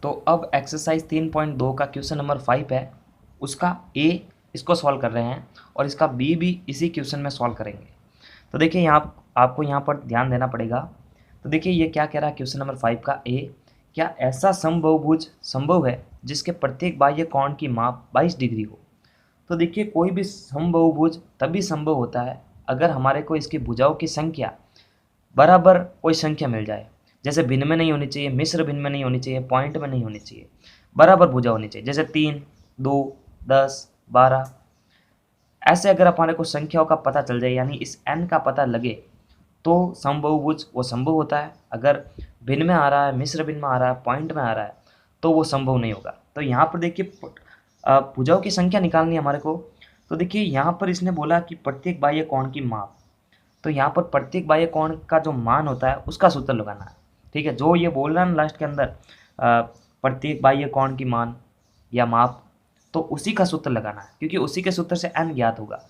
तो अब एक्सरसाइज 3.2 का क्वेश्चन नंबर 5 है, उसका ए इसको सॉल्व कर रहे हैं और इसका बी भी इसी क्वेश्चन में सॉल्व करेंगे। तो देखिए यहाँ आपको यहाँ पर ध्यान देना पड़ेगा। तो देखिए ये क्या कह रहा है क्वेश्चन नंबर 5 का ए, क्या ऐसा समबाहुभुज संभव है जिसके प्रत्येक बाह्य कोण की माप 22 डिग्री हो। तो देखिए कोई भी समबाहुभुज तभी संभव होता है अगर हमारे को इसकी भुजाओं की संख्या बराबर कोई संख्या मिल जाए। जैसे भिन्न में नहीं होनी चाहिए, मिश्र भिन्न में नहीं होनी चाहिए, पॉइंट में नहीं होनी चाहिए, बराबर भुजा होनी चाहिए। जैसे 3, 2, 10, 12 ऐसे अगर हमारे को संख्याओं का पता चल जाए, यानी इस n का पता लगे, तो समबाहुभुज वो संभव होता है। अगर भिन्न में आ रहा है, मिश्र भिन्न में आ रहा है, पॉइंट में आ रहा है, तो वो संभव नहीं होगा। तो यहाँ पर देखिए भुजाओं की संख्या निकालनी है हमारे को। तो देखिए यहाँ पर इसने बोला कि प्रत्येक बाह्य कोण की माप, तो यहाँ पर प्रत्येक बाह्य कोण का जो मान होता है उसका सूत्र लगाना है। ठीक है, जो ये बोल रहा है ना लास्ट के अंदर प्रत्येक बाह्य कोण की मान या माप, तो उसी का सूत्र लगाना है, क्योंकि उसी के सूत्र से n ज्ञात होगा।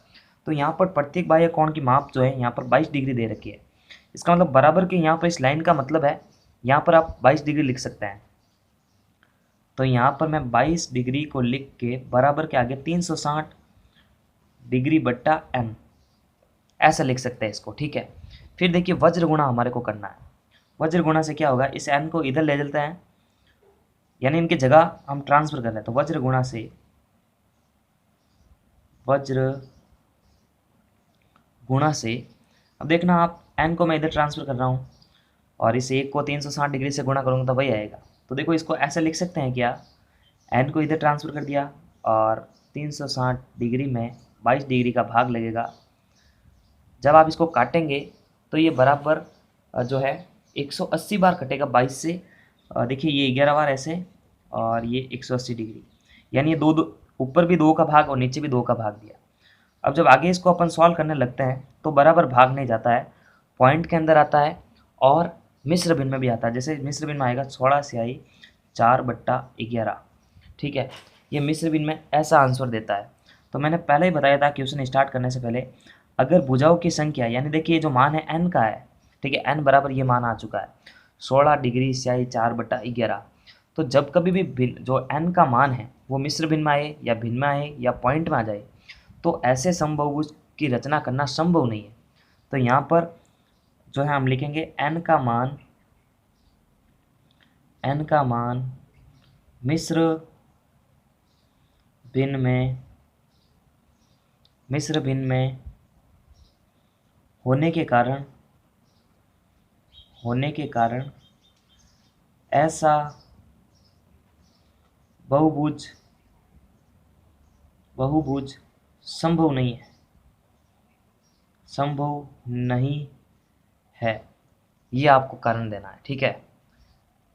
तो यहाँ पर प्रत्येक बाह्य कोण की माप जो है यहाँ पर 22 डिग्री दे रखी है। इसका मतलब बराबर के यहाँ पर इस लाइन का मतलब है, यहाँ पर आप 22 डिग्री लिख सकते हैं। तो यहाँ पर मैं 22 डिग्री को लिख के बराबर के आगे 360 डिग्री बट्टा n ऐसा लिख सकते हैं इसको। ठीक है, फिर देखिए वज्र गुणा हमारे को करना है। वज्र गुणा से क्या होगा, इस n को इधर ले चलते हैं, यानी इनकी जगह हम ट्रांसफर कर रहे हैं। तो वज्र गुणा से, वज्र गुणा से, अब देखना आप n को मैं इधर ट्रांसफर कर रहा हूँ और इस एक को 360 डिग्री से गुणा करूँगा तो वही आएगा। तो देखो इसको ऐसा लिख सकते हैं क्या, n को इधर ट्रांसफर कर दिया और 360 डिग्री में 22 डिग्री का भाग लगेगा। जब आप इसको काटेंगे तो ये बराबर जो है 180 बार कटेगा 22 से। देखिए ये 11 बार ऐसे और ये 180 डिग्री, यानी ये दो ऊपर भी 2 का भाग और नीचे भी 2 का भाग दिया। अब जब आगे इसको अपन सॉल्व करने लगते हैं तो बराबर भाग नहीं जाता है, पॉइंट के अंदर आता है और मिश्र भिन्न में भी आता है। जैसे मिश्र भिन्न में आएगा 16 स्याही 4/11। ठीक है, ये मिश्र भिन्न में ऐसा आंसर देता है। तो मैंने पहले ही बताया था क्वेश्चन स्टार्ट करने से पहले, अगर भुजाओं की संख्या, यानी देखिए जो मान है n का है, ठीक है, n बराबर ये मान आ चुका है 16 डिग्री स्याही 4/11। तो जब कभी भी जो n का मान है वो मिश्र भिन्न में आए या भिन्न में आए या पॉइंट में आ जाए, तो ऐसे समबाहुभुज की रचना करना संभव नहीं है। तो यहाँ पर जो है हम लिखेंगे n का मान मिश्र भिन्न में होने के कारण ऐसा बहुभुज संभव नहीं है। ये आपको कारण देना है। ठीक है,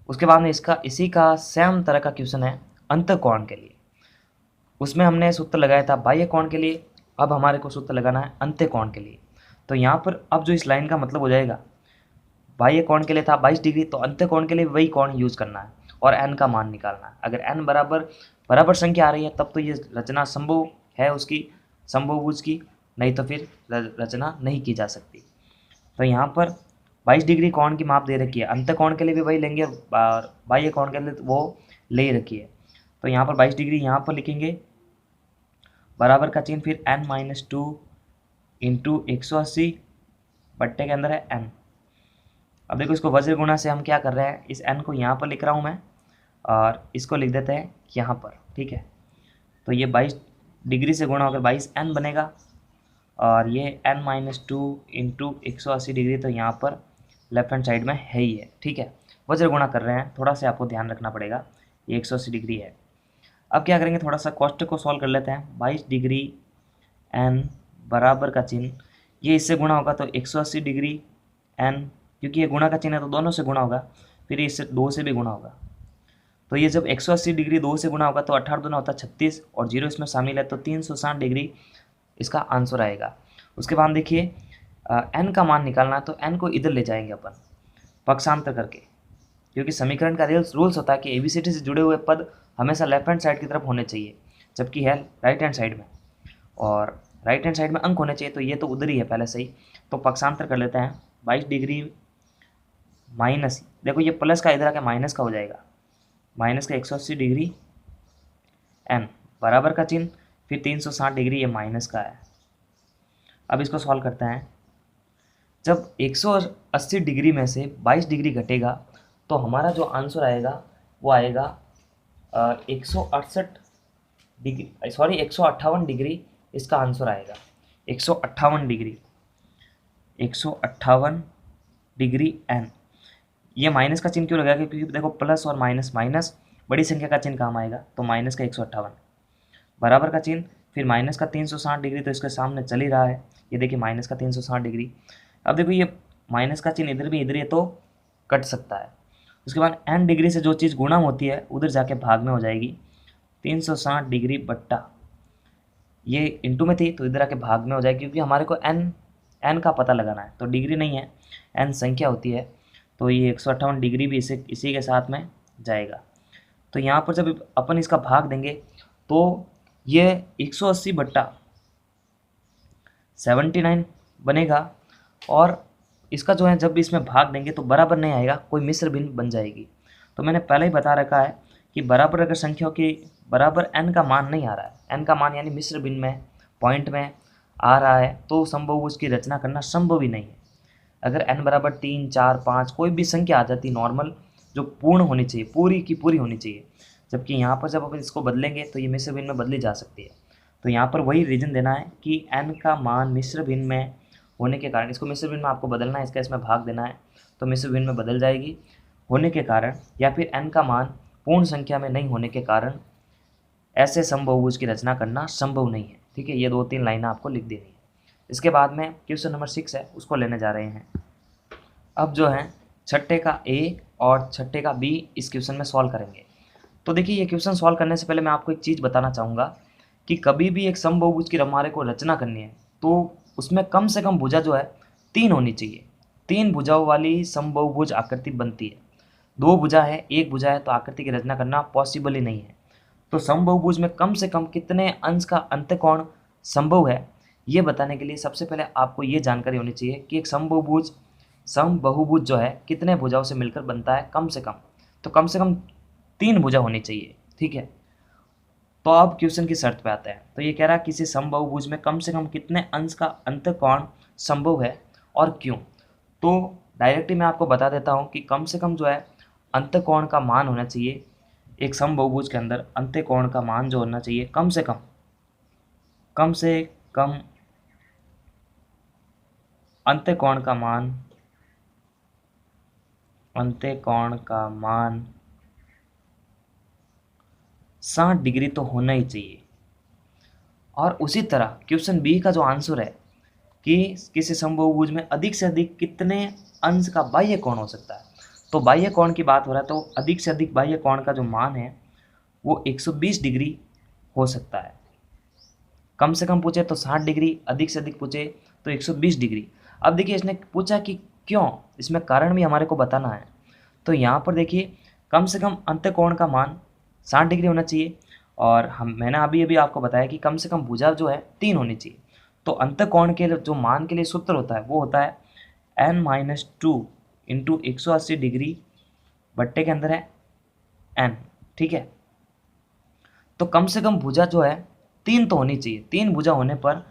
उसके बाद में इसी का सेम तरह का क्वेश्चन है अंतःकोण के लिए। उसमें हमने सूत्र लगाया था बाह्य कोण के लिए, अब हमारे को सूत्र लगाना है अंतःकोण के लिए। तो यहाँ पर अब जो इस लाइन का मतलब हो जाएगा, बाह्य कोण के लिए था 22 डिग्री, तो अंतःकोण के लिए वही कोण यूज करना है और n का मान निकालना है। अगर n बराबर संख्या आ रही है तब तो ये रचना संभव है उसकी, समबाहुभुज की, नहीं तो फिर रचना नहीं की जा सकती। तो यहाँ पर 22 डिग्री कोण की माप दे रखी है, अंतःकोण के लिए भी वही लेंगे और बाह्य कोण के लिए वो ले रखी है। तो यहाँ पर 22 डिग्री यहाँ पर लिखेंगे, बराबर का चिन्ह, फिर n-2 इंटू 180 बट्टे के अंदर है n। अब देखो इसको वज्र गुणा से हम क्या कर रहे हैं, इस n को यहाँ पर लिख रहा हूँ मैं और इसको लिख देते हैं यहाँ पर। ठीक है, तो ये 22 डिग्री से गुणा होकर 22n बनेगा और ये n-2 इंटू 180 डिग्री, तो यहाँ पर लेफ्ट हैंड साइड में है ही है। ठीक है, वज्र गुणा कर रहे हैं, थोड़ा सा आपको ध्यान रखना पड़ेगा, ये 180 डिग्री है। अब क्या करेंगे, थोड़ा सा कोष्टक को सॉल्व कर लेते हैं। 22 डिग्री n बराबर का चिन्ह, ये इससे गुणा होगा तो 180 डिग्री n, क्योंकि ये गुणा का चिन्ह है तो दोनों से गुणा होगा, फिर इससे 2 से भी गुणा होगा। तो ये जब 180 डिग्री 2 से गुणा होगा तो 18 दूना होता है 36 और 0 इसमें शामिल है, तो 360 डिग्री इसका आंसर आएगा। उसके बाद देखिए n का मान निकालना है, तो n को इधर ले जाएंगे अपन पक्षांतर करके, क्योंकि समीकरण का रूल्स होता है कि ABCD से जुड़े हुए पद हमेशा लेफ्ट हैंड साइड की तरफ होने चाहिए, जबकि है राइट हैंड साइड में, और राइट हैंड साइड में अंक होने चाहिए, तो ये तो उधर ही है पहले से ही। तो पक्षांतर कर लेते हैं, 22 डिग्री माइनस, देखो ये प्लस का इधर आके माइनस का हो जाएगा, माइनस का 180 डिग्री एन बराबर का चिन्ह, फिर 360 डिग्री ये माइनस का है। अब इसको सॉल्व करते हैं। जब 180 डिग्री में से 22 डिग्री घटेगा तो हमारा जो आंसर आएगा वो आएगा 168 डिग्री, सॉरी 158 डिग्री इसका आंसर आएगा। 158 डिग्री, 158 डिग्री एन। ये माइनस का चिन्ह क्यों लगाया? क्योंकि देखो प्लस और माइनस, माइनस बड़ी संख्या का चिन्ह काम आएगा, तो माइनस का 158 बराबर का चिन्ह, फिर माइनस का 360 डिग्री तो इसके सामने चल ही रहा है, ये देखिए माइनस का 360 डिग्री। अब देखो ये माइनस का चिन्ह इधर भी इधर ही तो कट सकता है। उसके बाद एन डिग्री से जो चीज़ गुणा होती है उधर जाके भाग में हो जाएगी। 360 डिग्री बट्टा, ये इंटू में थी तो इधर आके भाग में हो जाएगी, क्योंकि हमारे को एन का पता लगाना है, तो डिग्री नहीं है, एन संख्या होती है, तो ये 158 डिग्री भी इसी के साथ में जाएगा। तो यहाँ पर जब अपन इसका भाग देंगे तो ये 180 बट्टा 79 बनेगा, और इसका जो है जब भी इसमें भाग देंगे तो बराबर नहीं आएगा, कोई मिश्र भिन्न बन जाएगी। तो मैंने पहले ही बता रखा है कि बराबर अगर संख्याओं की बराबर n का मान नहीं आ रहा है, n का मान यानी मिश्र भिन्न में पॉइंट में आ रहा है, तो समबहुभुज की रचना करना संभव ही नहीं है। अगर n बराबर 3, 4, 5 कोई भी संख्या आ जाती नॉर्मल, जो पूर्ण होनी चाहिए, पूरी की पूरी होनी चाहिए, जबकि यहाँ पर जब अपन इसको बदलेंगे तो ये मिश्र भिन्न में बदली जा सकती है। तो यहाँ पर वही रीजन देना है कि n का मान मिश्र भिन्न में होने के कारण, इसको मिश्र भिन्न में आपको बदलना है, इसका इसमें भाग देना है, तो मिश्र भिन्न में बदल जाएगी होने के कारण, या फिर n का मान पूर्ण संख्या में नहीं होने के कारण ऐसे समबहुभुज की रचना करना संभव नहीं है। ठीक है, ये 2-3 लाइनें आपको लिख देनी है। इसके बाद में क्वेश्चन नंबर 6 है, उसको लेने जा रहे हैं। अब जो है छठे का ए और छठे का बी इस क्वेश्चन में सॉल्व करेंगे। तो देखिए ये क्वेश्चन सॉल्व करने से पहले मैं आपको एक चीज़ बताना चाहूँगा कि कभी भी एक समबहुभुज की हमारे को रचना करनी है तो उसमें कम से कम भुजा जो है 3 होनी चाहिए। 3 भुजाओं वाली समबहुभुज आकृति बनती है। 2 भुजा है, 1 भुजा है, तो आकृति की रचना करना पॉसिबल ही नहीं है। तो समबहुभुज में कम से कम कितने अंश का अंतःकोण संभव है, ये बताने के लिए सबसे पहले आपको ये जानकारी होनी चाहिए कि एक समबहुभुज जो है कितने भुजाओं से मिलकर बनता है कम से कम। तो कम से कम 3 भुजा होनी चाहिए। ठीक है, तो अब क्वेश्चन की शर्त पे आता है। तो ये कह रहा है किसी समबहुभुज में कम से कम कितने अंश का अंतःकोण संभव है और क्यों। तो डायरेक्टली मैं आपको बता देता हूँ कि कम से कम जो है अंतःकोण का मान होना चाहिए, एक समबहुभुज के अंदर अंतःकोण का मान जो होना चाहिए कम से कम अंतःकोण का मान 60 डिग्री तो होना ही चाहिए। और उसी तरह क्वेश्चन बी का जो आंसर है कि किसी समबहुभुज में अधिक से अधिक कितने अंश का बाह्य कोण हो सकता है, तो बाह्य कोण की बात हो रहा है, तो अधिक से अधिक बाह्य कोण का जो मान है वो 120 डिग्री हो सकता है। कम से कम पूछे तो 60 डिग्री, अधिक से अधिक पूछे तो 120 डिग्री। अब देखिए इसने पूछा कि क्यों, इसमें कारण भी हमारे को बताना है। तो यहाँ पर देखिए कम से कम अंतःकोण का मान 60 डिग्री होना चाहिए, और मैंने अभी आपको बताया कि कम से कम भुजा जो है 3 होनी चाहिए। तो अंतःकोण के जो मान के लिए सूत्र होता है वो होता है n-2 इंटू 180 डिग्री बट्टे के अंदर है n। ठीक है, तो कम से कम भुजा जो है 3 तो होनी चाहिए। 3 भुजा होने पर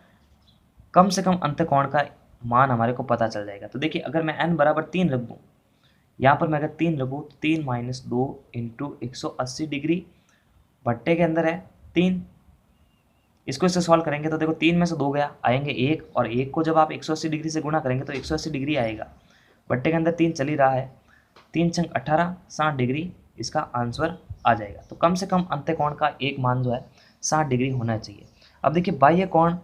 कम से कम अंतःकोण का मान हमारे को पता चल जाएगा। तो देखिए अगर मैं n बराबर 3 रख दूँ, यहाँ पर मैं अगर 3 रखूँ तो 3 - 2 इंटू 180 डिग्री भट्टे के अंदर है 3। इसको इससे सॉल्व करेंगे तो देखो 3 में से 2 गया, आएंगे 1, और 1 को जब आप 180 डिग्री से गुणा करेंगे तो 180 डिग्री आएगा। भट्टे के अंदर 3 चल ही रहा है, 3 छंग 18, 60 डिग्री इसका आंसर आ जाएगा। तो कम से कम अंतःकोण का एक मान जो है 60 डिग्री होना चाहिए। अब देखिए बाह्य कोण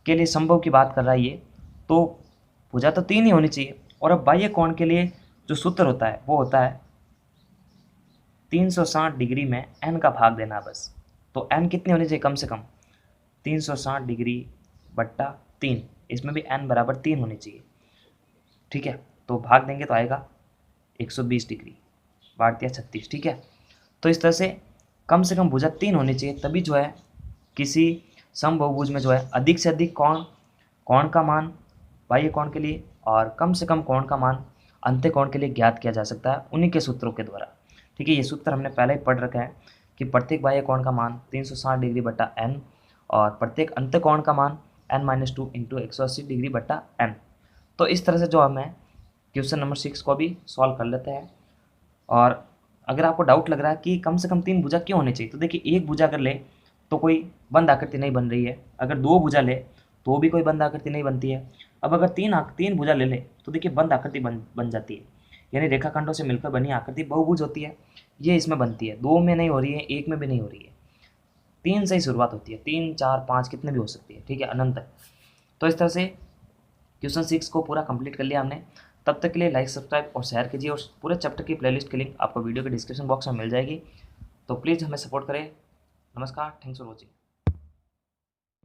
के लिए संभव की बात कर रहा है ये, तो भुजा तो 3 ही होनी चाहिए। और अब बाह्य कोण के लिए जो सूत्र होता है वो होता है 360 डिग्री में n का भाग देना बस। तो n कितनी होनी चाहिए, कम से कम 360 डिग्री बट्टा 3, इसमें भी n बराबर 3 होनी चाहिए। ठीक है, तो भाग देंगे तो आएगा 120 डिग्री, 32 ठीक है। तो इस तरह से कम भुजा 3 होनी चाहिए, तभी जो है किसी समबहुभुज में जो है अधिक से अधिक कोण का मान बाह्य कोण के लिए और कम से कम कोण का मान अंत्य कोण के लिए ज्ञात किया जा सकता है उन्हीं के सूत्रों के द्वारा। ठीक है। ये सूत्र हमने पहले ही पढ़ रखा है कि प्रत्येक बाह्य कोण का मान 360 डिग्री बटा n और प्रत्येक अंतःकोण का मान n-2 इंटू 180 डिग्री बटा n। तो इस तरह से जो हमें क्वेश्चन नंबर 6 को भी सॉल्व कर लेते हैं। और अगर आपको डाउट लग रहा है कि कम से कम 3 भुजा क्यों होनी चाहिए, तो देखिए एक भुजा अगर ले तो कोई बंद आकृति नहीं बन रही है, अगर 2 भुजा ले तो भी कोई बंद आकृति नहीं बनती है। अब अगर तीन भुजा ले ले तो देखिए बंद आकृति बन जाती है, यानी रेखाखंडों से मिलकर बनी आकृति बहुभुज होती है। ये इसमें बनती है, 2 में नहीं हो रही है, 1 में भी नहीं हो रही है, 3 से ही शुरुआत होती है, 3 4 5 कितने भी हो सकती है, ठीक है, अनंत तक। तो इस तरह से क्वेश्चन 6 को पूरा कंप्लीट कर लिया हमने। तब तक के लिए लाइक सब्सक्राइब और शेयर कीजिए, और पूरे चैप्टर की प्लेलिस्ट की लिंक आपको वीडियो के डिस्क्रिप्शन बॉक्स में मिल जाएगी। तो प्लीज़ हमें सपोर्ट करें। नमस्कार, थैंक्स फॉर वॉचिंग।